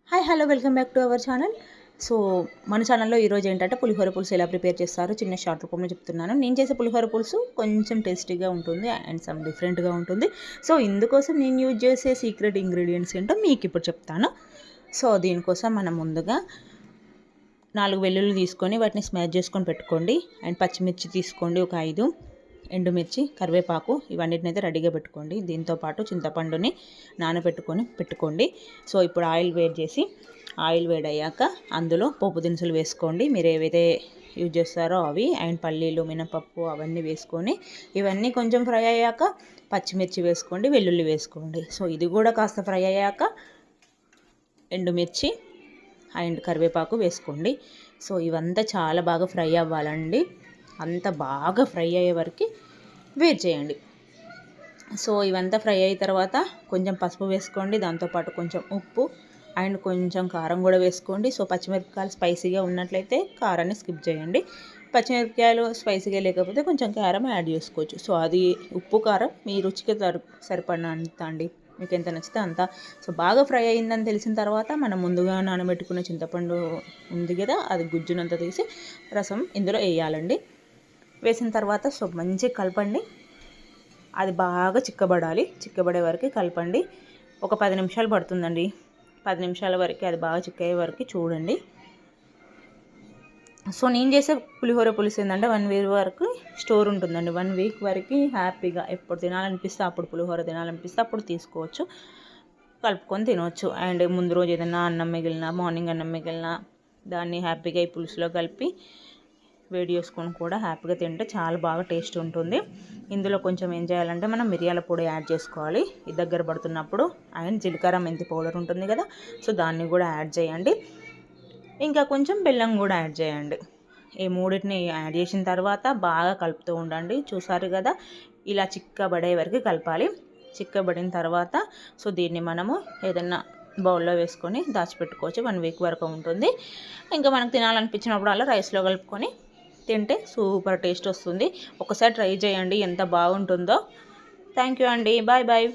Hi hello welcome back to our channel. So మన ఛానల్లో ఈరోజు ఏంటంటే పులిహోర పులుసు ఎలా ప్రిపేర్ చేస్తారో చిన్న షార్ట్ రూపంలో చెప్తున్నాను. నేను చేసే పులిహోర పులుసు కొంచెం టేస్టీగా ఉంటుంది అండ్ సమ్ డిఫరెంట్గా ఉంటుంది. సో ఇందుకోసం నేను యూజ్ చేసే సీక్రెట్ ఇంగ్రీడియంట్స్ ఏంటో మీకు ఇప్పుడు చెప్తాను. సో దీనికోసం మనం ముందుగా 4 వెల్లుల్లి తీసుకొని వాటిని స్మాష్ చేసుకొని పెట్టుకోండి. అండ్ పచ్చిమిర్చి తీసుకోండి ఒక 5, ఎండుమిర్చి, కరివేపాకు ఇవన్నిటిని అయితే రెడీగా పెట్టుకోండి. దీంతోపాటు చింతపండుని పెట్టుకోండి. సో ఇప్పుడు ఆయిల్ వేడయ్యాక అందులో పోపు దినుసులు వేసుకోండి. మీరు ఏవైతే యూజ్ చేస్తారో అవి అండ్ పల్లీలు, మినపప్పు అవన్నీ వేసుకొని ఇవన్నీ కొంచెం ఫ్రై అయ్యాక పచ్చిమిర్చి వేసుకోండి, వెల్లుల్లి వేసుకోండి. సో ఇది కూడా కాస్త ఫ్రై అయ్యాక ఎండుమిర్చి అండ్ కరివేపాకు వేసుకోండి. సో ఇవంతా చాలా బాగా ఫ్రై అవ్వాలండి. అంత బాగా ఫ్రై అయ్యే వరకు వేట్ చేయండి. సో ఇవంతా ఫ్రై అయిన తర్వాత కొంచెం పసుపు వేసుకోండి. దాంతోపాటు కొంచెం ఉప్పు అండ్ కొంచెం కారం కూడా వేసుకోండి. సో పచ్చిమిరపకాయలు స్పైసీగా ఉన్నట్లయితే కారాన్ని స్కిప్ చేయండి. పచ్చిమిరపకాయలు స్పైసీగా లేకపోతే కొంచెం కారం యాడ్ చేసుకోవచ్చు. సో అది ఉప్పు కారం మీ రుచికి సరిపడినంత అండి, మీకు ఎంత నచ్చితే అంత. సో బాగా ఫ్రై అయిందని తెలిసిన తర్వాత మనం ముందుగా నానబెట్టుకున్న చింతపండు ఉంది కదా, అది గుజ్జునంతా తీసి రసం ఇందులో వేయాలండి. వేసిన తర్వాత సో మంచిగా కలపండి. అది బాగా చిక్కబడే వరకు కలపండి. ఒక 10 నిమిషాలు పడుతుందండి. 10 నిమిషాల వరకు అది బాగా చిక్కయ్యే వరకు చూడండి. సో నేను చేసే పులిహోర పులుసు ఏంటంటే 1 వీక్ వరకు స్టోర్ ఉంటుందండి. 1 వీక్ వరకు హ్యాపీగా ఎప్పుడు తినాలనిపిస్తే అప్పుడు పులిహోర తినాలనిపిస్తే అప్పుడు తీసుకోవచ్చు, కలుపుకొని తినవచ్చు. అండ్ ముందు రోజు ఏదైనా అన్నం మిగిలిన, మార్నింగ్ అన్నం మిగిలిన దాన్ని హ్యాపీగా ఈ పులుసులో కలిపి వేడి చేసుకొని కూడా హ్యాపీగా తింటే చాలా బాగా టేస్ట్ ఉంటుంది. ఇందులో కొంచెం ఏం చేయాలంటే మనం మిరియాల పొడి యాడ్ చేసుకోవాలి ఇది దగ్గర పడుతున్నప్పుడు. అండ్ జీలకర్ర మెంతి పౌడర్ ఉంటుంది కదా, సో దాన్ని కూడా యాడ్ చేయండి. ఇంకా కొంచెం బెల్లం కూడా యాడ్ చేయండి. ఈ మూడింటిని యాడ్ చేసిన తర్వాత బాగా కలుపుతూ ఉండండి. చూసారు కదా, ఇలా చిక్కబడే వరకు కలపాలి. చిక్కబడిన తర్వాత సో దీన్ని మనము ఏదన్నా బౌల్లో వేసుకొని దాచిపెట్టుకోవచ్చు. 1 వీక్ వరకు ఉంటుంది. ఇంకా మనకు తినాలనిపించినప్పుడు అలా రైస్లో కలుపుకొని తింటే సూపర్ టేస్ట్ వస్తుంది. ఒకసారి ట్రై చేయండి, ఎంత బాగుంటుందో. థ్యాంక్ యూ అండి. Bye bye.